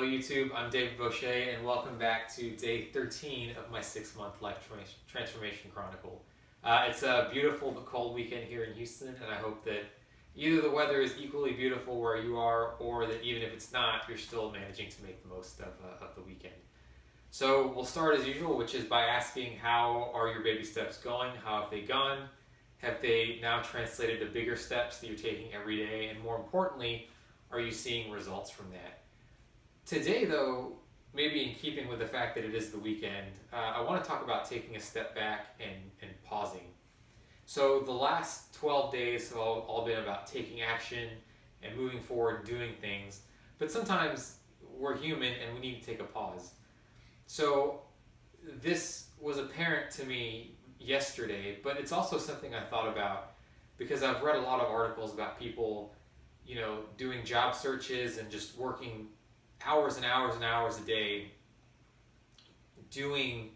YouTube. I'm David Boucher, and welcome back to day 13 of my 6-month life transformation chronicle. It's a beautiful but cold weekend here in Houston, and I hope that either the weather is equally beautiful where you are, or that even if it's not, you're still managing to make the most of the weekend. So we'll start as usual, which is by asking, how are your baby steps going? How have they gone? Have they now translated to bigger steps that you're taking every day? And more importantly, are you seeing results from that? Today, though, maybe in keeping with the fact that it is the weekend, I want to talk about taking a step back and pausing. So the last 12 days have all been about taking action and moving forward and doing things. But sometimes we're human and we need to take a pause. So this was apparent to me yesterday, but it's also something I thought about because I've read a lot of articles about people, doing job searches and just working hours and hours and hours a day doing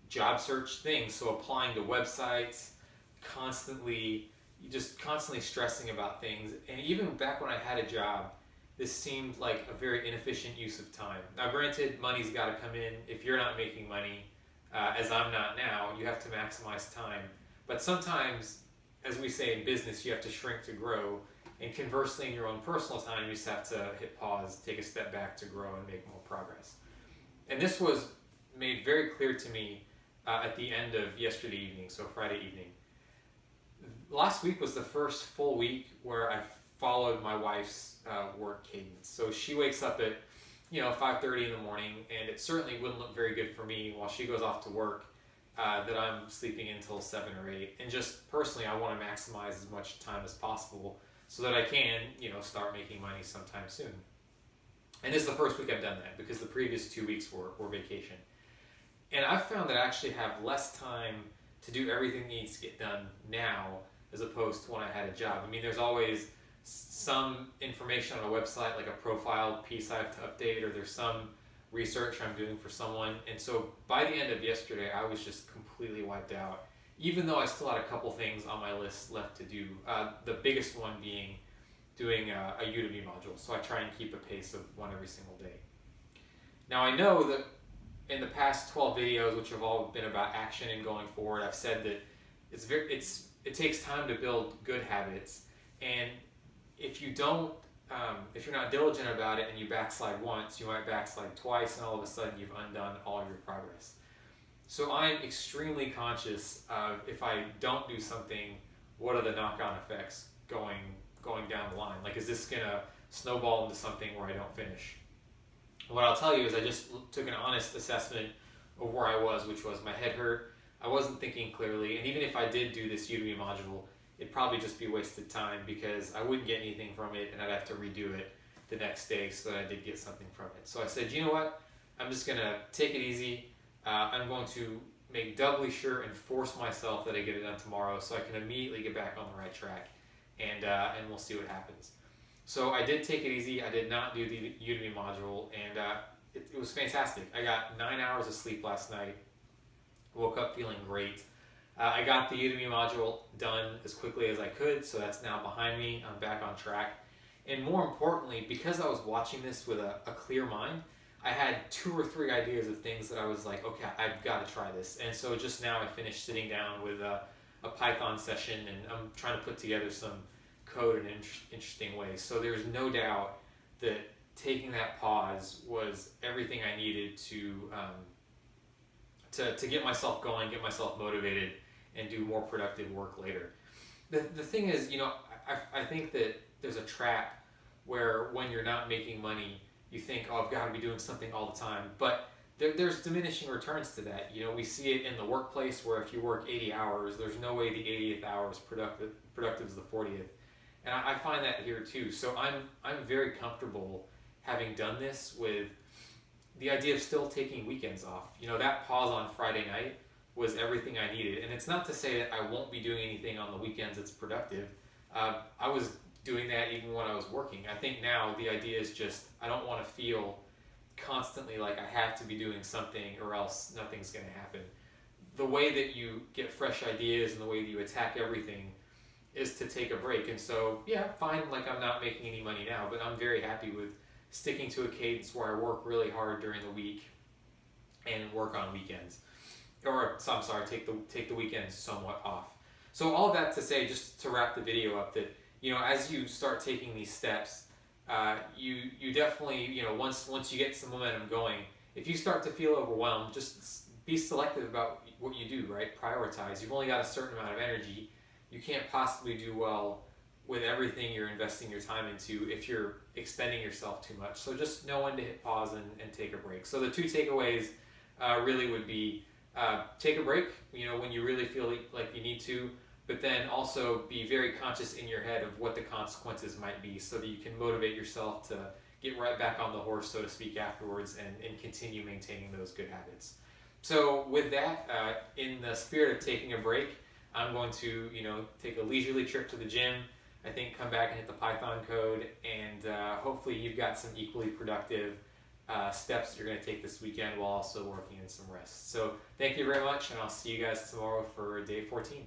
job search things. So applying to websites, constantly stressing about things. And even back when I had a job, this seemed like a very inefficient use of time. Now granted, money's got to come in. If you're not making money, as I'm not now, you have to maximize time. But sometimes, as we say in business, you have to shrink to grow. And conversely, in your own personal time, you just have to hit pause, take a step back to grow and make more progress. And this was made very clear to me at the end of yesterday evening, so Friday evening. Last week was the first full week where I followed my wife's work cadence. So she wakes up at 5:30 in the morning, and it certainly wouldn't look very good for me while she goes off to work that I'm sleeping until 7 or 8. And just personally, I want to maximize as much time as possible so that I can, start making money sometime soon. And this is the first week I've done that because the previous 2 weeks were vacation. And I've found that I actually have less time to do everything that needs to get done now as opposed to when I had a job. I mean, there's always some information on a website, like a profile piece I have to update, or there's some research I'm doing for someone. And so by the end of yesterday, I was just completely wiped out, even though I still had a couple things on my list left to do. The biggest one being doing a Udemy module. So I try and keep a pace of one every single day. Now I know that in the past 12 videos, which have all been about action and going forward, I've said that it takes time to build good habits. And if you're not diligent about it and you backslide once, you might backslide twice, and all of a sudden you've undone all of your progress. So I'm extremely conscious of, if I don't do something, what are the knock-on effects going down the line? Like, is this gonna snowball into something where I don't finish? What I'll tell you is I just took an honest assessment of where I was, which was my head hurt, I wasn't thinking clearly, and even if I did do this Udemy module, it'd probably just be wasted time because I wouldn't get anything from it and I'd have to redo it the next day so that I did get something from it. So I said, you know what? I'm just gonna take it easy. I'm going to make doubly sure and force myself that I get it done tomorrow so I can immediately get back on the right track, and we'll see what happens. So I did take it easy. I did not do the Udemy module, and it was fantastic. I got 9 hours of sleep last night, woke up feeling great. I got the Udemy module done as quickly as I could, so that's now behind me. I'm back on track. And more importantly, because I was watching this with a clear mind, I had 2 or 3 ideas of things that I was like, okay, I've got to try this. And so just now I finished sitting down with a Python session, and I'm trying to put together some code in interesting ways. So there's no doubt that taking that pause was everything I needed to get myself going, get myself motivated, and do more productive work later. The thing is, I think that there's a trap where when you're not making money, you think, oh, I've got to be doing something all the time. But there's diminishing returns to that. We see it in the workplace where if you work 80 hours, there's no way the 80th hour is productive is the 40th. And I find that here too. So I'm very comfortable having done this with the idea of still taking weekends off. That pause on Friday night was everything I needed. And it's not to say that I won't be doing anything on the weekends that's productive. I was doing that even when I was working. I think now the idea is just, I don't want to feel constantly like I have to be doing something or else nothing's going to happen. The way that you get fresh ideas and the way that you attack everything is to take a break. And so, yeah, fine, like I'm not making any money now, but I'm very happy with sticking to a cadence where I work really hard during the week and work on weekends. Or, so I'm sorry, take the weekends somewhat off. So all that to say, just to wrap the video up, that as you start taking these steps, you definitely once you get some momentum going, if you start to feel overwhelmed, just be selective about what you do. Right, prioritize. You've only got a certain amount of energy. You can't possibly do well with everything you're investing your time into if you're extending yourself too much. So just know when to hit pause and take a break. So the two takeaways really would be take a break, when you really feel like you need to, but then also be very conscious in your head of what the consequences might be so that you can motivate yourself to get right back on the horse, so to speak, afterwards and continue maintaining those good habits. So with that, in the spirit of taking a break, I'm going to, take a leisurely trip to the gym. I think come back and hit the Python code, and hopefully you've got some equally productive steps that you're going to take this weekend while also working in some rest. So thank you very much, and I'll see you guys tomorrow for day 14.